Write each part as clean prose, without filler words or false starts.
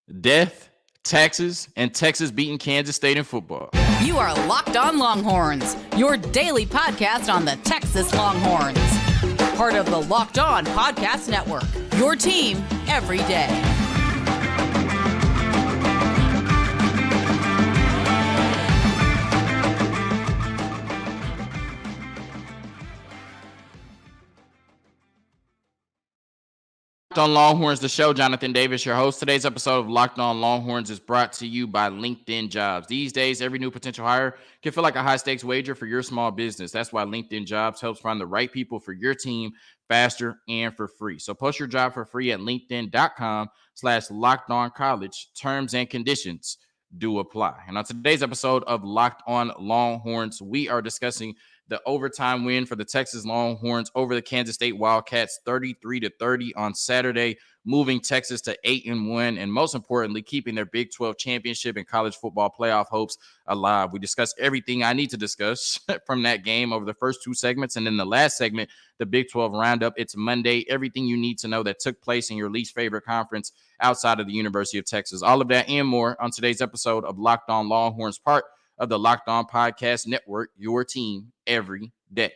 death, taxes, and Texas beating Kansas State in football. You are Locked On Longhorns, your daily podcast on the Texas Longhorns. Part of the Locked On Podcast Network, your team every day. Locked On Longhorns, the show. Jonathan Davis, your host. Today's episode of Locked On Longhorns is brought to you by LinkedIn Jobs. These days, every new potential hire can feel like a high-stakes wager for your small business. That's why LinkedIn Jobs helps find the right people for your team faster and for free. So post your job for free at linkedin.com/lockedoncollege. Terms and conditions do apply. And on today's episode of Locked On Longhorns, we are discussing the overtime win for the Texas Longhorns over the Kansas State Wildcats, 33-30 on Saturday, moving Texas to 8-1, and most importantly, keeping their Big 12 championship and college football playoff hopes alive. We discussed everything I need to discuss from that game over the first two segments, and then the last segment, the Big 12 roundup. It's Monday. Everything you need to know that took place in your least favorite conference outside of the University of Texas. All of that and more on today's episode of Locked On Longhorns, part of the Locked On Podcast Network, your team every day.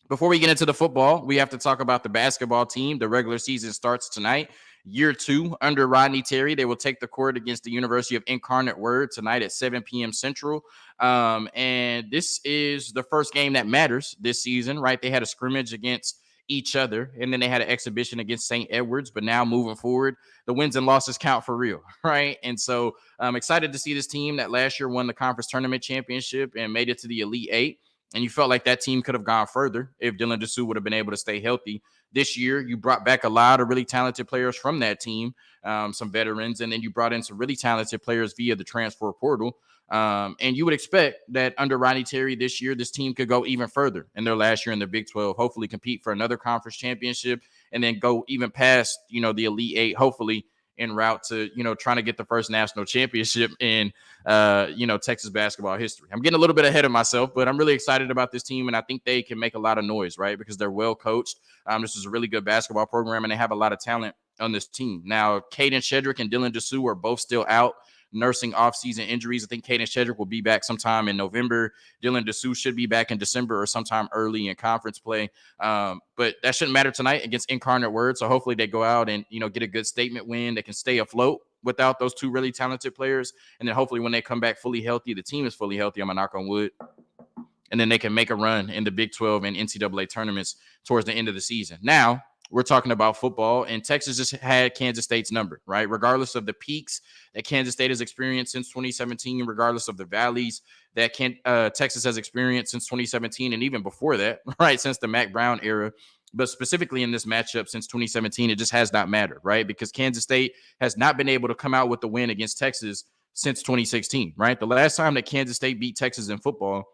Before we get into the football, we have to talk about the basketball team. The regular season starts tonight. Year 2 under Rodney Terry. They will take the court against the University of Incarnate Word tonight at 7 p.m. Central. And this is the first game that matters this season, right? They had a scrimmage against each other, and then they had an exhibition against St. Edwards. But now moving forward, the wins and losses count for real, right? And so I'm excited to see this team that last year won the conference tournament championship and made it to the Elite Eight. And you felt like that team could have gone further if Dylan Dessou would have been able to stay healthy. This year, you brought back a lot of really talented players from that team, some veterans, and then you brought in some really talented players via the transfer portal. And you would expect that under Rodney Terry this year, this team could go even further in their last year in the Big 12, hopefully compete for another conference championship, and then go even past, the Elite Eight, hopefully en route to, trying to get the first national championship in, Texas basketball history. I'm getting a little bit ahead of myself, but I'm really excited about this team, and I think they can make a lot of noise, right? Because they're well coached. This is a really good basketball program, and they have a lot of talent on this team. Now, Caden Shedrick and Dylan Dessou are both still out, nursing off-season injuries. I think Caden Shedrick will be back sometime in November. Dylan Dessou should be back in December or sometime early in conference play. But that shouldn't matter tonight against Incarnate Word. So hopefully they go out and, get a good statement win. They can stay afloat without those two really talented players. And then hopefully when they come back fully healthy, the team is fully healthy. I'm going to knock on wood. And then they can make a run in the Big 12 and NCAA tournaments towards the end of the season. Now, we're talking about football, and Texas just had Kansas State's number, right? Regardless of the peaks that Kansas State has experienced since 2017, regardless of the valleys that Texas has experienced since 2017, and even before that, right, since the Mack Brown era. But specifically in this matchup since 2017, it just has not mattered, right? Because Kansas State has not been able to come out with the win against Texas since 2016, right? The last time that Kansas State beat Texas in football,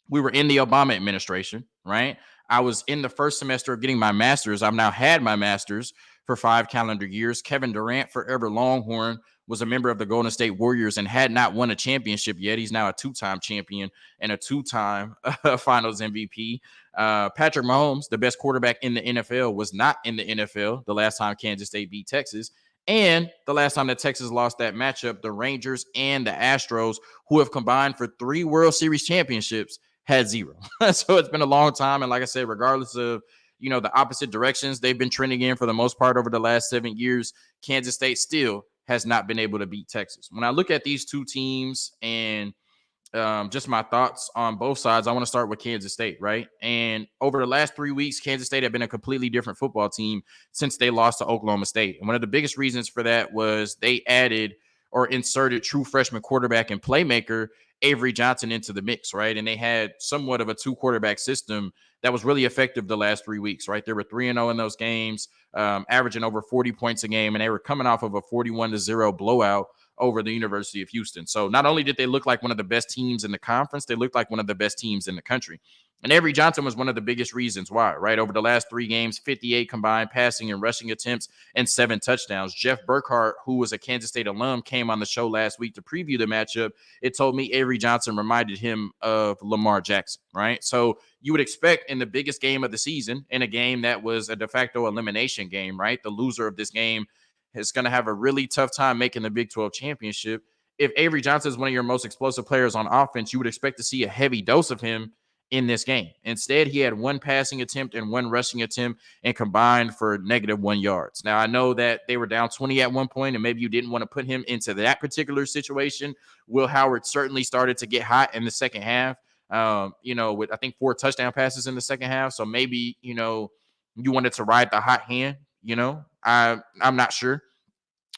we were in the Obama administration, right? I was in the first semester of getting my master's. I've now had my master's for 5 calendar years. Kevin Durant, forever Longhorn, was a member of the Golden State Warriors and had not won a championship yet. He's now a 2-time champion and a 2-time finals MVP. Patrick Mahomes, the best quarterback in the NFL, was not in the NFL the last time Kansas State beat Texas. And the last time that Texas lost that matchup, the Rangers and the Astros, who have combined for 3 World Series championships, had 0. So it's been a long time. And like I said, regardless of, the opposite directions they've been trending in for the most part over the last 7 years, Kansas State still has not been able to beat Texas. When I look at these two teams and just my thoughts on both sides, I want to start with Kansas State, right? And over the last 3 weeks, Kansas State have been a completely different football team since they lost to Oklahoma State. And one of the biggest reasons for that was they added or inserted true freshman quarterback and playmaker Avery Johnson into the mix, right? And they had somewhat of a 2-quarterback system that was really effective the last 3 weeks, right? They were 3-0 in those games, averaging over 40 points a game, and they were coming off of a 41-0 blowout over the University of Houston. So not only did they look like one of the best teams in the conference, they looked like one of the best teams in the country. And Avery Johnson was one of the biggest reasons why, right? Over the last 3 games, 58 combined passing and rushing attempts and 7 touchdowns. Jeff Burkhart, who was a Kansas State alum, came on the show last week to preview the matchup. It told me Avery Johnson reminded him of Lamar Jackson, right? So you would expect in the biggest game of the season, in a game that was a de facto elimination game, right? The loser of this game is going to have a really tough time making the Big 12 championship. If Avery Johnson is one of your most explosive players on offense, you would expect to see a heavy dose of him in this game. Instead, he had one passing attempt and one rushing attempt and combined for -1 yards. Now, I know that they were down 20 at one point, and maybe you didn't want to put him into that particular situation. Will Howard certainly started to get hot in the second half, with I think 4 touchdown passes in the second half. So maybe, you wanted to ride the hot hand, I'm not sure.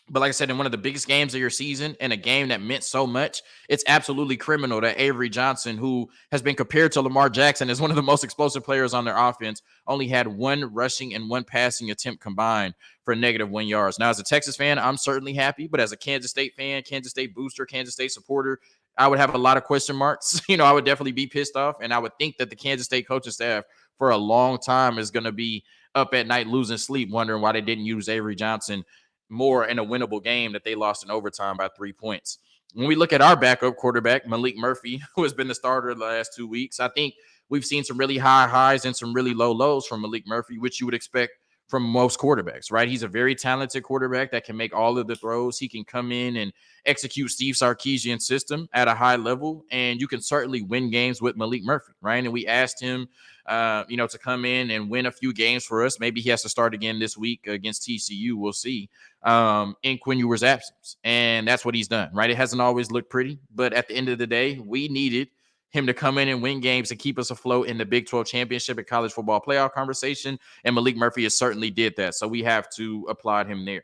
But like I said, in one of the biggest games of your season and a game that meant so much, it's absolutely criminal that Avery Johnson, who has been compared to Lamar Jackson as one of the most explosive players on their offense, only had one rushing and one passing attempt combined for -1 yards. Now, as a Texas fan, I'm certainly happy, but as a Kansas State fan, Kansas State booster, Kansas State supporter, I would have a lot of question marks. I would definitely be pissed off, and I would think that the Kansas State coaching staff for a long time is going to be up at night losing sleep, wondering why they didn't use Avery Johnson more in a winnable game that they lost in overtime by 3 points. When we look at our backup quarterback, Malik Murphy, who has been the starter the last 2 weeks, I think we've seen some really high highs and some really low lows from Malik Murphy, which you would expect from most quarterbacks, right? He's a very talented quarterback that can make all of the throws. He can come in and execute Steve Sarkisian's system at a high level, and you can certainly win games with Malik Murphy, right? And we asked him, to come in and win a few games for us. Maybe he has to start again this week against TCU. We'll see. In Quinn Ewers' absence, and that's what he's done, right? It hasn't always looked pretty, but at the end of the day, we needed him to come in and win games and keep us afloat in the Big 12 championship and college football playoff conversation. And Malik Murphy has certainly did that. So we have to applaud him there.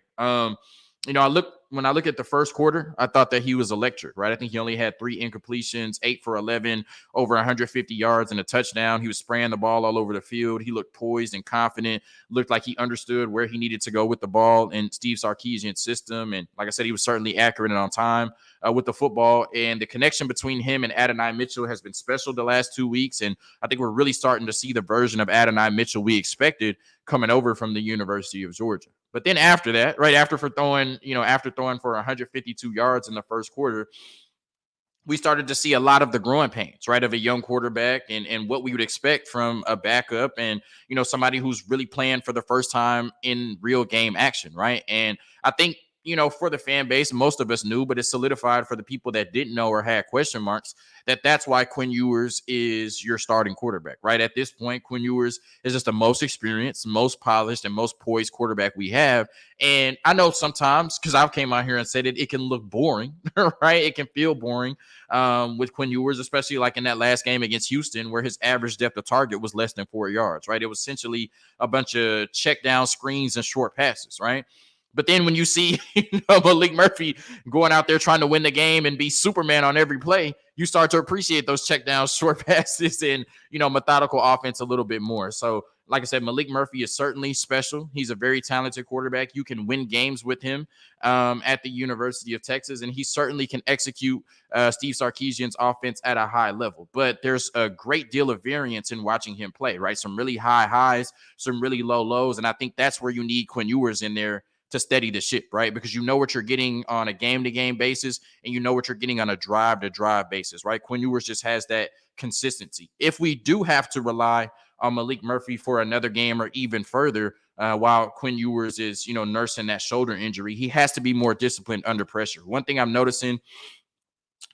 When I look at the first quarter, I thought that he was electric, right? I think he only had 3 incompletions, 8 for 11, over 150 yards and a touchdown. He was spraying the ball all over the field. He looked poised and confident, looked like he understood where he needed to go with the ball in Steve Sarkisian's system. And like I said, he was certainly accurate and on time with the football. And the connection between him and Adonai Mitchell has been special the last 2 weeks. And I think we're really starting to see the version of Adonai Mitchell we expected coming over from the University of Georgia. But then after that, right after throwing for 152 yards in the first quarter, we started to see a lot of the growing pains, right, of a young quarterback and what we would expect from a backup and, somebody who's really playing for the first time in real game action, right? And I think, for the fan base, most of us knew, but it's solidified for the people that didn't know or had question marks that's why Quinn Ewers is your starting quarterback, right? At this point, Quinn Ewers is just the most experienced, most polished, and most poised quarterback we have. And I know sometimes, because I've came out here and said it can look boring, right? It can feel boring with Quinn Ewers, especially like in that last game against Houston, where his average depth of target was less than 4 yards, right? It was essentially a bunch of check down screens and short passes, right? But then when you see Malik Murphy going out there trying to win the game and be Superman on every play, you start to appreciate those check down short passes and, methodical offense a little bit more. So, like I said, Malik Murphy is certainly special. He's a very talented quarterback. You can win games with him at the University of Texas, and he certainly can execute Steve Sarkisian's offense at a high level. But there's a great deal of variance in watching him play, right? Some really high highs, some really low lows, and I think that's where you need Quinn Ewers in there to steady the ship, right? Because you know what you're getting on a game-to-game basis, and you know what you're getting on a drive-to-drive basis, right? Quinn Ewers just has that consistency. If we do have to rely on Malik Murphy for another game or even further, while Quinn Ewers is, nursing that shoulder injury, he has to be more disciplined under pressure. One thing I'm noticing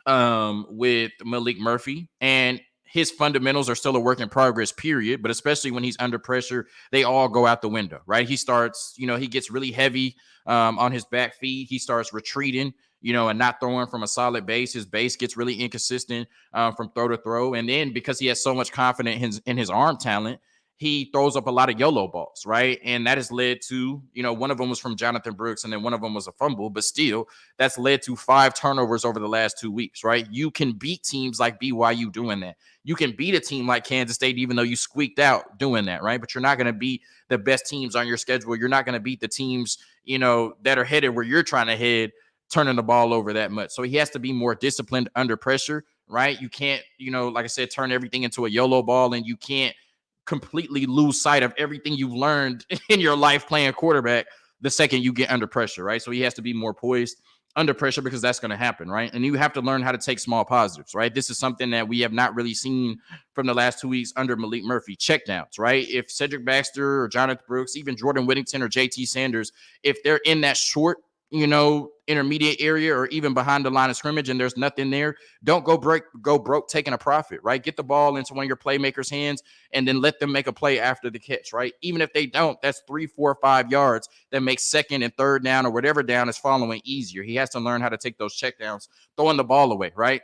with Malik Murphy, and his fundamentals are still a work in progress, period. But especially when he's under pressure, they all go out the window, right? He starts, he gets really heavy on his back feet. He starts retreating, and not throwing from a solid base. His base gets really inconsistent from throw to throw. And then because he has so much confidence in his arm talent, he throws up a lot of YOLO balls, right? And that has led to, one of them was from Jonathan Brooks, and then one of them was a fumble, but still, that's led to 5 turnovers over the last 2 weeks, right? You can beat teams like BYU doing that. You can beat a team like Kansas State, even though you squeaked out doing that, right? But you're not going to beat the best teams on your schedule. You're not going to beat the teams, that are headed where you're trying to head, turning the ball over that much. So he has to be more disciplined under pressure, right? You can't, like I said, turn everything into a YOLO ball, and you can't completely lose sight of everything you've learned in your life playing quarterback the second you get under pressure, right? So he has to be more poised. under pressure, because that's going to happen, right? And you have to learn how to take small positives, right? This is something that we have not really seen from the last 2 weeks under Malik Murphy. Checkdowns, right? If Cedric Baxter or Jonathan Brooks, even Jordan Whittington or JT Sanders, if they're in that short, intermediate area or even behind the line of scrimmage and there's nothing there, don't go broke taking a profit, right? Get the ball into one of your playmakers' hands and then let them make a play after the catch, right? Even if they don't, that's 3, 4, 5 yards that makes second and third down or whatever down is following easier. He has to learn how to take those checkdowns, throwing the ball away, right?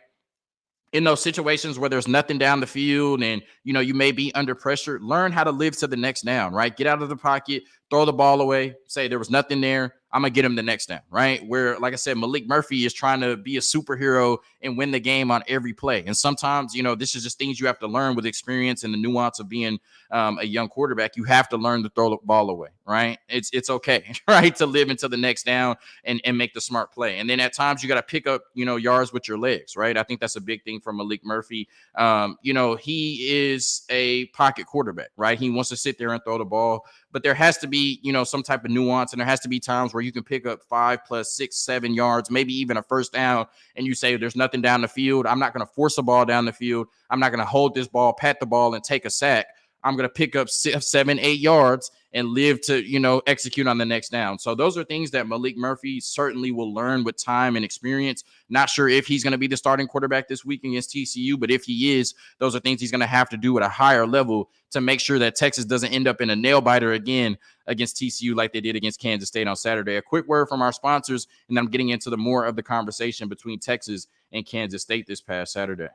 In those situations where there's nothing down the field and, you may be under pressure, learn how to live to the next down, right? Get out of the pocket, throw the ball away, say there was nothing there, I'm going to get him the next down, right? Where, like I said, Malik Murphy is trying to be a superhero and win the game on every play. And sometimes, this is just things you have to learn with experience and the nuance of being a young quarterback. You have to learn to throw the ball away, right? It's okay, right, to live into the next down and make the smart play. And then at times you got to pick up, yards with your legs, right? I think that's a big thing for Malik Murphy. He is a pocket quarterback, right? He wants to sit there and throw the ball, but there has to be, some type of nuance, and there has to be times where you can pick up 5 plus 6, 7 yards, maybe even a first down, and you say there's nothing down the field. I'm not going to force a ball down the field. I'm not going to hold this ball, pat the ball, and take a sack. I'm going to pick up 6, 7, 8 yards and live to, execute on the next down. So those are things that Malik Murphy certainly will learn with time and experience. Not sure if he's going to be the starting quarterback this week against TCU, but if he is, those are things he's going to have to do at a higher level to make sure that Texas doesn't end up in a nail biter again against TCU like they did against Kansas State on Saturday. A quick word from our sponsors, and I'm getting into the more of the conversation between Texas and Kansas State this past Saturday.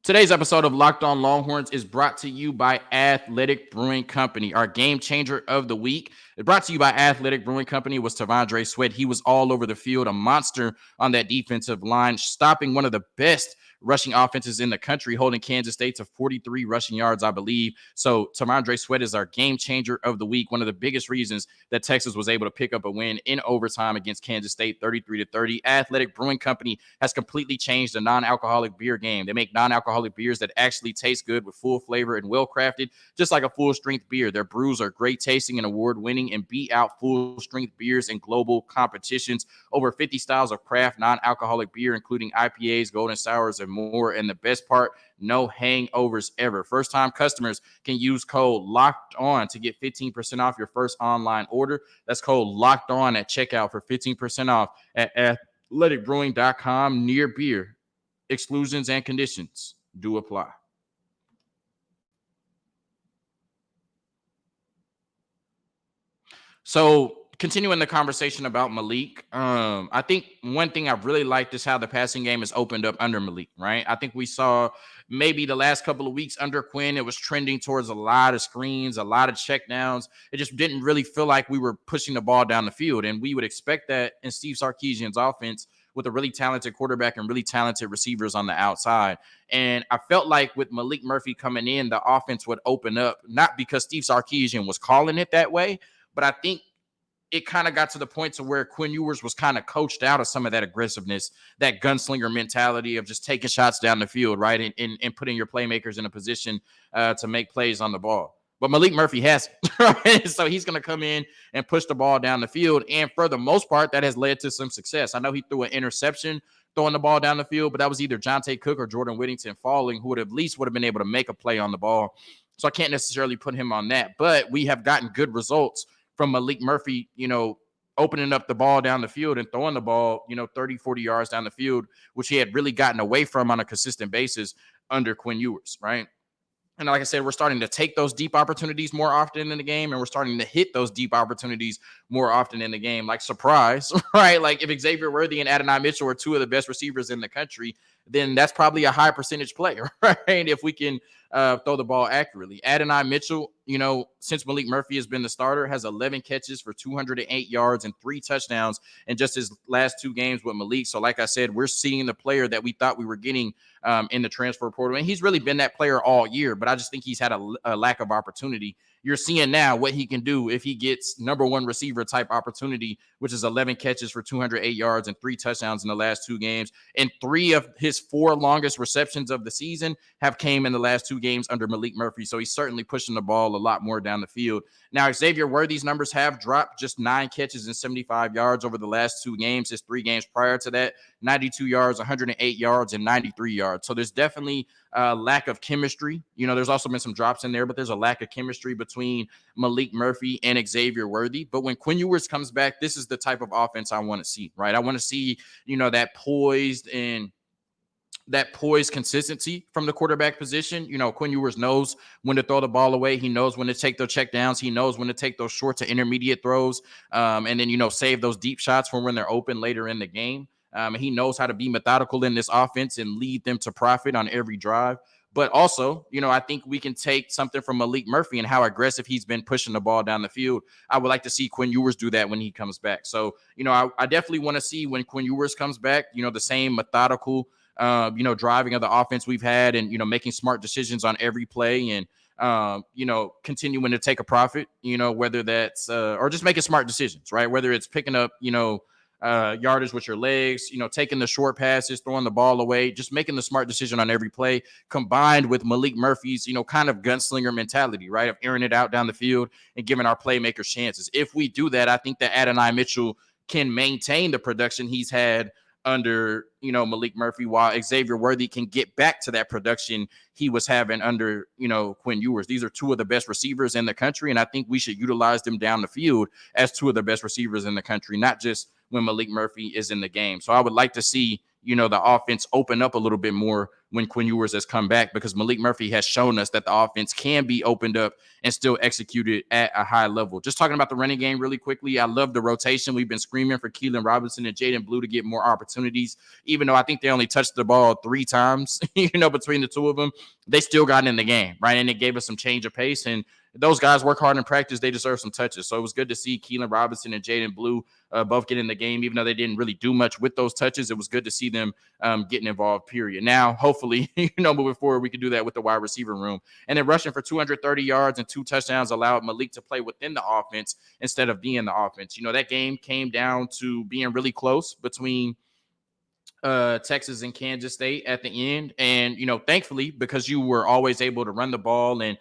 Today's episode of Locked On Longhorns is brought to you by Athletic Brewing Company. Our game changer of the week is brought to you by Athletic Brewing Company was T'Vondre Sweat. He was all over the field, a monster on that defensive line, stopping one of the best rushing offenses in the country, holding Kansas State to 43 rushing yards, I believe. So T'Vondre Sweat is our game changer of the week. One of the biggest reasons that Texas was able to pick up a win in overtime against Kansas State, 33-30. Athletic Brewing Company has completely changed the non-alcoholic beer game. They make non-alcoholic beers that actually taste good with full flavor and well-crafted, just like a full-strength beer. Their brews are great tasting and award-winning and beat out full-strength beers in global competitions. Over 50 styles of craft non-alcoholic beer, including IPAs, golden sours, and more. And the best part, no hangovers ever. First-time customers can use code LOCKED ON to get 15% off your first online order. That's code LOCKED ON at checkout for 15% off at athleticbrewing.com. Near beer. Exclusions and conditions do apply. So continuing the conversation about Malik, I think one thing I really liked is how the passing game has opened up under Malik, right? I think we saw maybe the last couple of weeks under Quinn, it was trending towards a lot of screens, a lot of checkdowns. It just didn't really feel like we were pushing the ball down the field. And we would expect that in Steve Sarkisian's offense with a really talented quarterback and really talented receivers on the outside. And I felt like with Malik Murphy coming in, the offense would open up, not because Steve Sarkisian was calling it that way, but I think it kind of got to the point to where Quinn Ewers was kind of coached out of some of that aggressiveness, that gunslinger mentality of just taking shots down the field, right, and putting your playmakers in a position to make plays on the ball. But Malik Murphy hasn't, right? So he's going to come in and push the ball down the field. And for the most part, that has led to some success. I know he threw an interception throwing the ball down the field, but that was either Jonte Cook or Jordan Whittington falling, who would have been able to make a play on the ball. So I can't necessarily put him on that. But we have gotten good results from Malik Murphy, opening up the ball down the field and throwing the ball, 30, 40 yards down the field, which he had really gotten away from on a consistent basis under Quinn Ewers, right? And like I said, we're starting to take those deep opportunities more often in the game, and we're starting to hit those deep opportunities more often in the game. Like, surprise, right? Like, if Xavier Worthy and Adonai Mitchell are two of the best receivers in the country, then that's probably a high percentage play, right? If we can throw the ball accurately. Adonai Mitchell, since Malik Murphy has been the starter, has 11 catches for 208 yards and 3 touchdowns in just his last 2 games with Malik. So like I said, we're seeing the player that we thought we were getting in the transfer portal. And he's really been that player all year, but I just think he's had a lack of opportunity you're seeing now what he can do if he gets number one receiver type opportunity, which is 11 catches for 208 yards and 3 touchdowns in the last 2 games. And 3 of his 4 longest receptions of the season have came in the last 2 games under Malik Murphy. So he's certainly pushing the ball a lot more down the field. Now, Xavier Worthy's numbers have dropped, just 9 catches and 75 yards over the last 2 games. His 3 games prior to that, 92 yards, 108 yards, and 93 yards. So there's definitely a lack of chemistry. There's also been some drops in there, but there's a lack of chemistry between Malik Murphy and Xavier Worthy. But when Quinn Ewers comes back, this is the type of offense I want to see, right? I want to see, that poised consistency from the quarterback position. Quinn Ewers knows when to throw the ball away. He knows when to take those check downs. He knows when to take those short to intermediate throws, and then, save those deep shots for when they're open later in the game. He knows how to be methodical in this offense and lead them to profit on every drive. But also, I think we can take something from Malik Murphy and how aggressive he's been pushing the ball down the field. I would like to see Quinn Ewers do that when he comes back. So, I definitely want to see when Quinn Ewers comes back, the same methodical, driving of the offense we've had and, making smart decisions on every play and, continuing to take a profit, whether that's or just making smart decisions, right? Whether it's picking up, yardage with your legs, taking the short passes, throwing the ball away, just making the smart decision on every play, combined with Malik Murphy's, kind of gunslinger mentality, right? Of airing it out down the field and giving our playmakers chances. If we do that, I think that Adonai Mitchell can maintain the production he's had under, Malik Murphy, while Xavier Worthy can get back to that production he was having under, Quinn Ewers. These are 2 of the best receivers in the country, and I think we should utilize them down the field as 2 of the best receivers in the country, not just when Malik Murphy is in the game. So I would like to see, the offense open up a little bit more when Quinn Ewers has come back, because Malik Murphy has shown us that the offense can be opened up and still executed at a high level. Just talking about the running game really quickly, I love the rotation. We've been screaming for Keelan Robinson and Jaden Blue to get more opportunities, even though I think they only touched the ball 3 times, between the 2 of them. They still got in the game, right? And it gave us some change of pace. And those guys work hard in practice. They deserve some touches. So it was good to see Keelan Robinson and Jaden Blue both get in the game, even though they didn't really do much with those touches. It was good to see them getting involved, period. Now, hopefully, moving forward, we can do that with the wide receiver room. And then rushing for 230 yards and 2 touchdowns allowed Malik to play within the offense instead of being the offense. That game came down to being really close between Texas and Kansas State at the end. And, thankfully, because you were always able to run the ball and,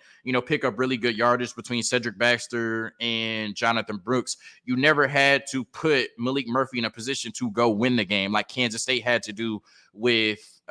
pick up really good yardage between Cedric Baxter and Jonathan Brooks, you never had to put Malik Murphy in a position to go win the game like Kansas State had to do with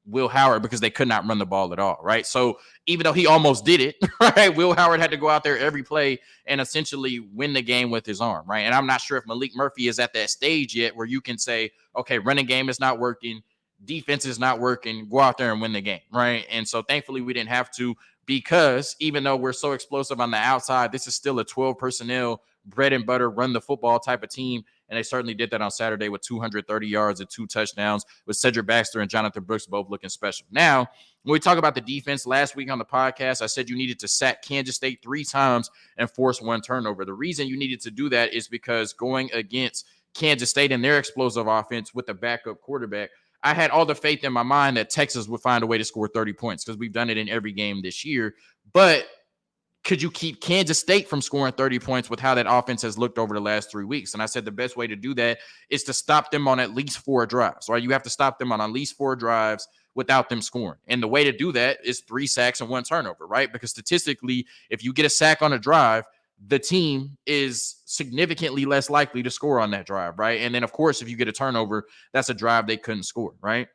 Will Howard, because they could not run the ball at all, right? So even though he almost did it, right, Will Howard had to go out there every play and essentially win the game with his arm, right? And I'm not sure if Malik Murphy is at that stage yet where you can say, okay, running game is not working, defense is not working, go out there and win the game, right? And so thankfully we didn't have to, because even though we're so explosive on the outside, this is still a 12 personnel, bread and butter, run the football type of team. And they certainly did that on Saturday with 230 yards and 2 touchdowns, with Cedric Baxter and Jonathan Brooks both looking special. Now, when we talk about the defense, last week on the podcast, I said you needed to sack Kansas State 3 times and force 1 turnover. The reason you needed to do that is because going against Kansas State and their explosive offense with a backup quarterback, I had all the faith in my mind that Texas would find a way to score 30 points, because we've done it in every game this year. But could you keep Kansas State from scoring 30 points with how that offense has looked over the last 3 weeks? And I said the best way to do that is to stop them on at least 4 drives, right? You have to stop them on at least 4 drives without them scoring. And the way to do that is 3 sacks and 1 turnover, right? Because statistically, if you get a sack on a drive, the team is significantly less likely to score on that drive, right? And then, of course, if you get a turnover, that's a drive they couldn't score, right?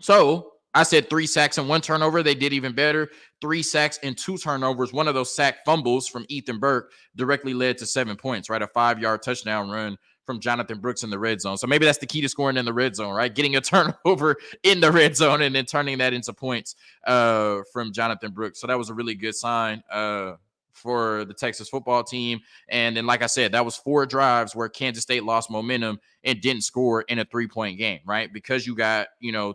So I said 3 sacks and 1 turnover. They did even better. 3 sacks and 2 turnovers. One of those sack fumbles from Ethan Burke directly led to 7 points, right? A 5-yard touchdown run from Jonathan Brooks in the red zone. So maybe that's the key to scoring in the red zone, right? Getting a turnover in the red zone and then turning that into points from Jonathan Brooks. So that was a really good sign for the Texas football team. And then, like I said, that was 4 drives where Kansas State lost momentum and didn't score in a 3-point game, right? Because you got,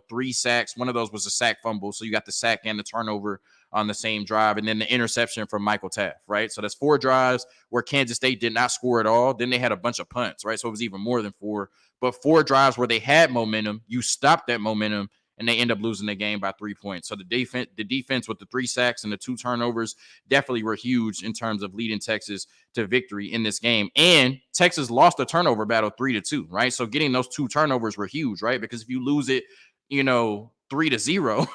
3 sacks. One of those was a sack fumble. So you got the sack and the turnover on the same drive, and then the interception from Michael Taft, right? So that's 4 drives where Kansas State did not score at all. Then they had a bunch of punts, right? So it was even more than 4. But 4 drives where they had momentum, you stopped that momentum, and they end up losing the game by 3 points. So the defense with the 3 sacks and the 2 turnovers definitely were huge in terms of leading Texas to victory in this game. And Texas lost the turnover battle 3-2, right? So getting those 2 turnovers were huge, right? Because if you lose it, 3-0,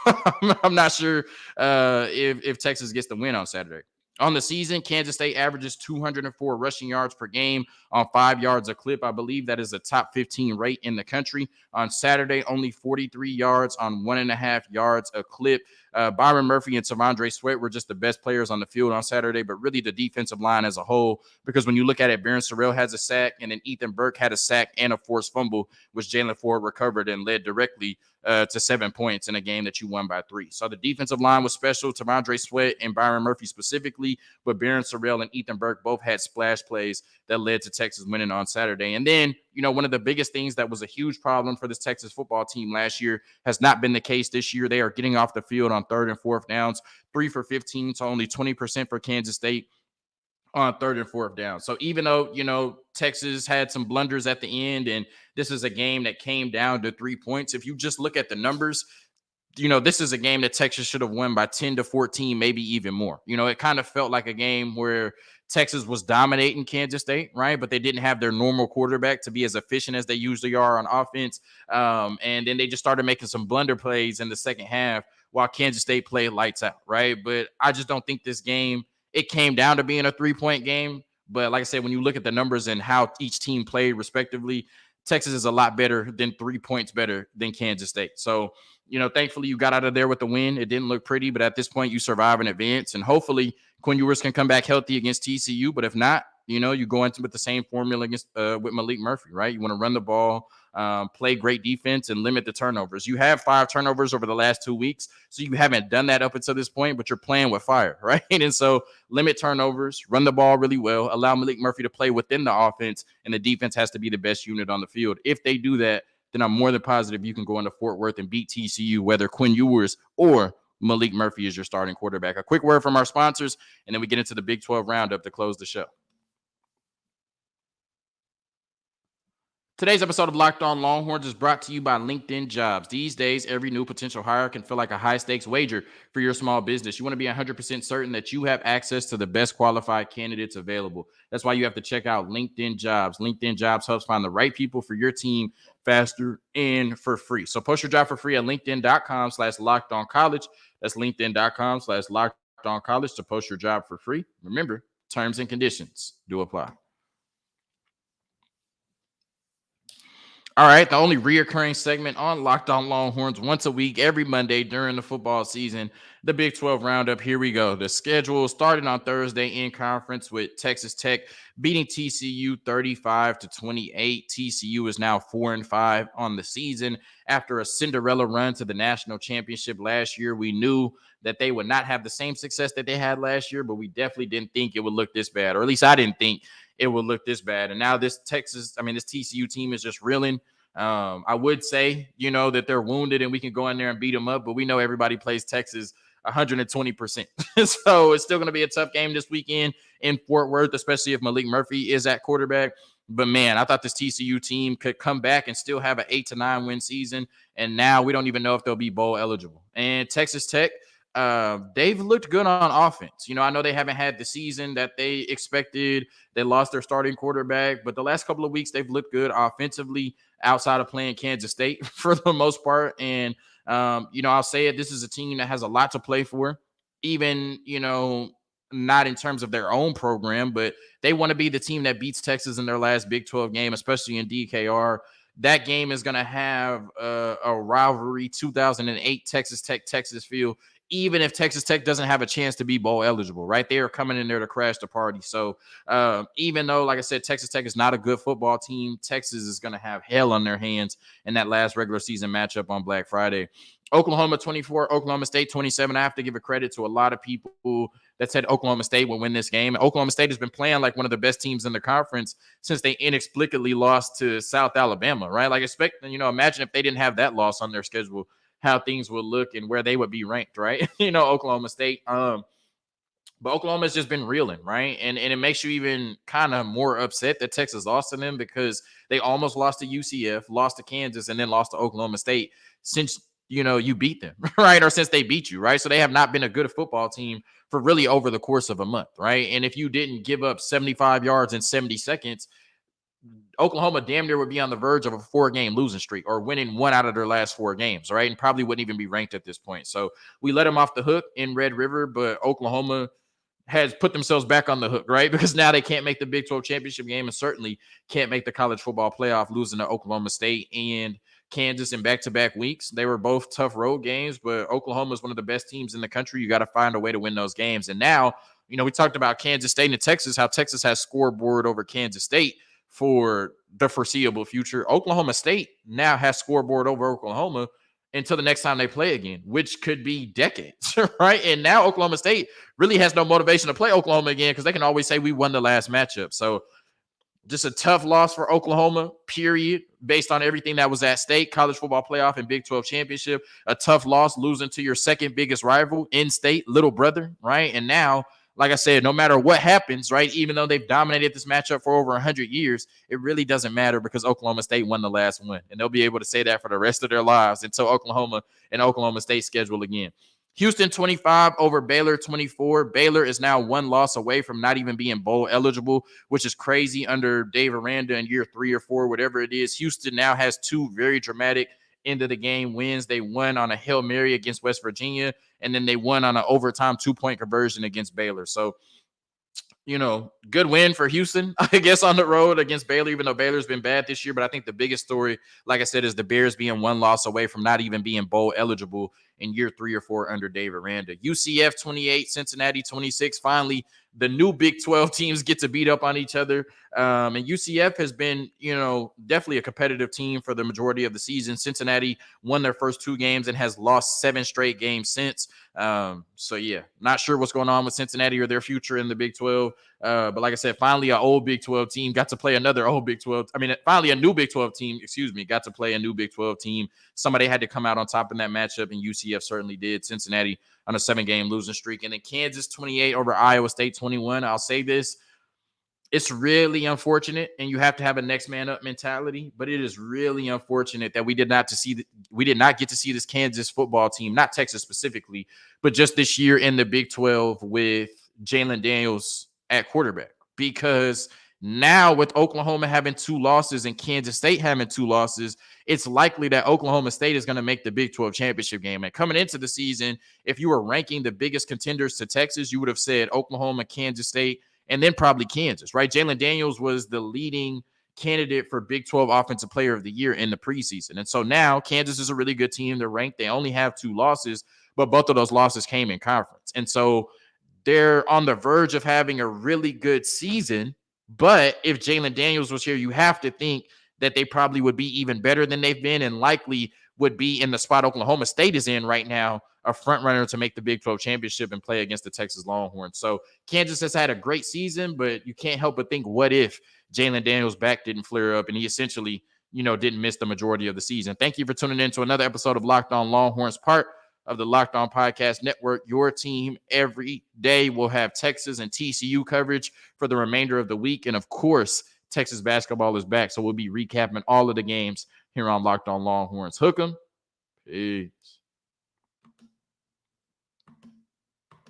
I'm not sure if Texas gets the win on Saturday. On the season, Kansas State averages 204 rushing yards per game on 5 yards a clip. I believe that is a top 15 rate in the country. On Saturday, only 43 yards on 1.5 yards a clip. Byron Murphy and T'Vondre Sweat were just the best players on the field on Saturday, but really the defensive line as a whole, because when you look at it, Barron Sorrell has a sack, and then Ethan Burke had a sack and a forced fumble, which Jalen Ford recovered and led directly to 7 points in a game that you won by 3. So the defensive line was special. T'Vondre Sweat and Byron Murphy specifically, but Barron Sorrell and Ethan Burke both had splash plays that led to Texas winning on Saturday. And then, one of the biggest things that was a huge problem for this Texas football team last year has not been the case this year. They are getting off the field on 3rd and 4th downs, 3 for 15, so only 20% for Kansas State on 3rd and 4th down. So even though, Texas had some blunders at the end, and this is a game that came down to 3 points, if you just look at the numbers, this is a game that Texas should have won by 10-14, maybe even more. It kind of felt like a game where Texas was dominating Kansas State, right? But they didn't have their normal quarterback to be as efficient as they usually are on offense. And then they just started making some blunder plays in the second half while Kansas State played lights out, right? But I just don't think this game, it came down to being a 3-point game. But like I said, when you look at the numbers and how each team played respectively, Texas is a lot better than 3 points better than Kansas State. So, thankfully you got out of there with the win. It didn't look pretty, but at this point you survive in advance. And hopefully Quinn Ewers can come back healthy against TCU. But if not, you go into with the same formula against with Malik Murphy, right? You want to run the ball, play great defense, and limit the turnovers. You have 5 turnovers over the last 2 weeks, so you haven't done that up until this point, but you're playing with fire, right? And so limit turnovers, run the ball really well, allow Malik Murphy to play within the offense, and the defense has to be the best unit on the field. If they do that, then I'm more than positive you can go into Fort Worth and beat TCU, whether Quinn Ewers or Malik Murphy is your starting quarterback. A quick word from our sponsors, and then we get into the Big 12 roundup to close the show. Today's episode of Locked On Longhorns is brought to you by LinkedIn Jobs. These days, every new potential hire can feel like a high-stakes wager for your small business. You want to be 100% certain that you have access to the best qualified candidates available. That's why you have to check out LinkedIn Jobs. LinkedIn Jobs helps find the right people for your team faster and for free. So post your job for free at linkedin.com/lockedoncollege. That's linkedin.com/lockedoncollege to post your job for free. Remember, terms and conditions do apply. All right, the only reoccurring segment on Locked On Longhorns once a week, every Monday during the football season, the Big 12 roundup. Here we go. The schedule started on Thursday in conference with Texas Tech beating TCU 35-28. TCU is now 4-5 on the season. After a Cinderella run to the national championship last year, we knew that they would not have the same success that they had last year, but we definitely didn't think it would look this bad, or at least I didn't think it would look this bad. And now this TCU team is just reeling. I would say, that they're wounded and we can go in there and beat them up, but we know everybody plays Texas 120%. So it's still going to be a tough game this weekend in Fort Worth, especially if Malik Murphy is at quarterback. But man, I thought this TCU team could come back and still have an 8-9 win season. And now we don't even know if they'll be bowl eligible. And Texas Tech, they've looked good on offense. I know they haven't had the season that they expected. They lost their starting quarterback, but the last couple of weeks they've looked good offensively outside of playing Kansas State for the most part. And, I'll say it, this is a team that has a lot to play for, even, not in terms of their own program, but they want to be the team that beats Texas in their last Big 12 game, especially in DKR. That game is going to have a rivalry 2008 Texas Tech-Texas feel, even if Texas Tech doesn't have a chance to be bowl eligible, right? They are coming in there to crash the party. So even though, like I said, Texas Tech is not a good football team, Texas is going to have hell on their hands in that last regular season matchup on Black Friday. Oklahoma 24, Oklahoma State 27. I have to give a credit to a lot of people that said Oklahoma State will win this game. Oklahoma State has been playing like one of the best teams in the conference since they inexplicably lost to South Alabama, right? Like imagine if they didn't have that loss on their schedule, how things would look and where they would be ranked, right? Oklahoma State. But Oklahoma's just been reeling, right? And it makes you even kind of more upset that Texas lost to them, because they almost lost to UCF, lost to Kansas, and then lost to Oklahoma State. Since you beat them, right? Or since they beat you, right? So they have not been a good football team for really over the course of a month, right? And if you didn't give up 75 yards in 70 seconds, Oklahoma damn near would be on the verge of a 4-game losing streak or winning 1 out of their last 4 games, right? And probably wouldn't even be ranked at this point. So we let them off the hook in Red River, but Oklahoma has put themselves back on the hook, right? Because now they can't make the Big 12 championship game and certainly can't make the college football playoff, losing to Oklahoma State and Kansas in back-to-back weeks. They were both tough road games, but Oklahoma is one of the best teams in the country. You got to find a way to win those games. And now, we talked about Kansas State and Texas, how Texas has scoreboard over Kansas State for the foreseeable future. Oklahoma State now has scoreboard over Oklahoma until the next time they play again, which could be decades, right? And now Oklahoma State really has no motivation to play Oklahoma again because they can always say we won the last matchup. So just a tough loss for Oklahoma, period, based on everything that was at stake, college football playoff and Big 12 championship. A tough loss losing to your second biggest rival, in-state, little brother, right? And now, like I said, no matter what happens, right, even though they've dominated this matchup for over 100 years, it really doesn't matter because Oklahoma State won the last one. And they'll be able to say that for the rest of their lives until Oklahoma and Oklahoma State schedule again. Houston 25 over Baylor 24. Baylor is now 1 loss away from not even being bowl eligible, which is crazy under Dave Aranda in year 3 or 4, whatever it is. Houston now has 2 very dramatic end of the game wins. They won on a Hail Mary against West Virginia, and then they won on an overtime 2-point conversion against Baylor. So, good win for Houston, I guess, on the road against Baylor, even though Baylor's been bad this year. But I think the biggest story, like I said, is the Bears being 1 loss away from not even being bowl eligible in year 3 or 4 under Dave Aranda. UCF 28, Cincinnati 26. Finally, the new Big 12 teams get to beat up on each other. And UCF has been, definitely a competitive team for the majority of the season. Cincinnati won their first 2 games and has lost 7 straight games since. So, yeah, not sure what's going on with Cincinnati or their future in the Big 12. But like I said, finally, an old Big 12 team got to play another old Big 12. Finally, a new Big 12 team, got to play a new Big 12 team. Somebody had to come out on top in that matchup, and UCF certainly did. Cincinnati on a 7-game losing streak. And then Kansas 28 over Iowa State 21. I'll say this. It's really unfortunate, and you have to have a next man up mentality, but it is really unfortunate that we did not get to see this Kansas football team, not Texas specifically, but just this year in the Big 12 with Jalen Daniels at quarterback. Because now with Oklahoma having 2 losses and Kansas State having 2 losses, it's likely that Oklahoma State is going to make the Big 12 championship game. And coming into the season, if you were ranking the biggest contenders to Texas, you would have said Oklahoma, Kansas State, and then probably Kansas, right? Jalen Daniels was the leading candidate for Big 12 Offensive Player of the Year in the preseason. And so now Kansas is a really good team. They're ranked. They only have 2 losses, but both of those losses came in conference. And so they're on the verge of having a really good season. But if Jalen Daniels was here, you have to think that they probably would be even better than they've been and likely would be in the spot Oklahoma State is in right now, a front runner to make the Big 12 championship and play against the Texas Longhorns. So Kansas has had a great season, but you can't help but think, what if Jalen Daniels' back didn't flare up and he essentially, didn't miss the majority of the season? Thank you for tuning in to another episode of Locked On Longhorns, part of the Locked On Podcast Network. Your team every day will have Texas and TCU coverage for the remainder of the week. And of course, Texas basketball is back. So we'll be recapping all of the games here on Locked On Longhorns. Hook 'em. Peace.